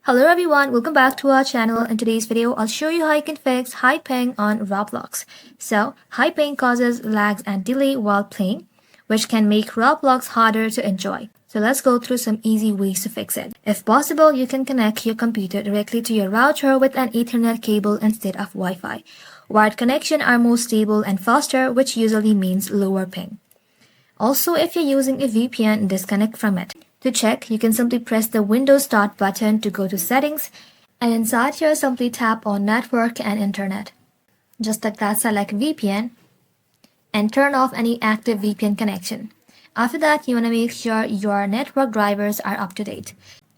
Hello everyone, welcome back to our channel. In today's video, I'll show you how you can fix high ping on Roblox. So, high ping causes lags and delay while playing, which can make Roblox harder to enjoy. So let's go through some easy ways to fix it. If possible, you can connect your computer directly to your router with an Ethernet cable instead of Wi-Fi. Wired connections are more stable and faster, which usually means lower ping. Also, if you're using a VPN, disconnect from it. To check, you can simply press the Windows Start button to go to Settings, and inside here simply tap on Network and Internet. Just like that, select VPN and turn off any active VPN connection. After that, you want to make sure your network drivers are up to date.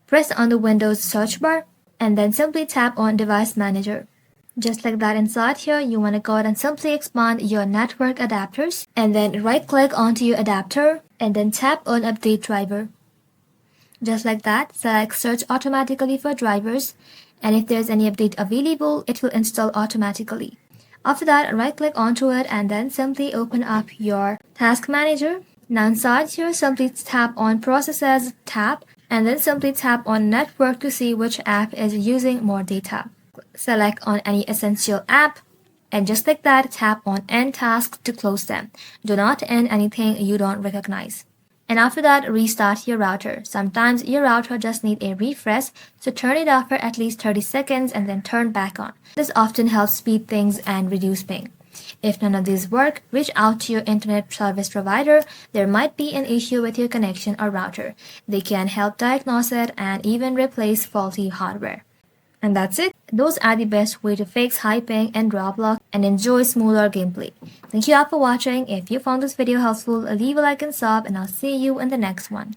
Press on the Windows search bar and then simply tap on Device Manager. Just like that, inside here, you want to go ahead and simply expand your network adapters and then right-click onto your adapter and then tap on Update Driver. Just like that, select Search automatically for drivers, and if there's any update available, it will install automatically. After that, right-click onto it and then simply open up your Task Manager. Now inside here, simply tap on Processes tab and then simply tap on Network to see which app is using more data. Select on any essential app and just like that, tap on End Task to close them. Do not end anything you don't recognize. And after that, restart your router. Sometimes your router just needs a refresh, so turn it off for at least 30 seconds and then turn back on. This often helps speed things and reduce ping. If none of these work, reach out to your internet service provider. There might be an issue with your connection or router. They can help diagnose it and even replace faulty hardware. And that's it. Those are the best way to fix high ping in Roblox and enjoy smoother gameplay. Thank you all for watching. If you found this video helpful, leave a like and sub, and I'll see you in the next one.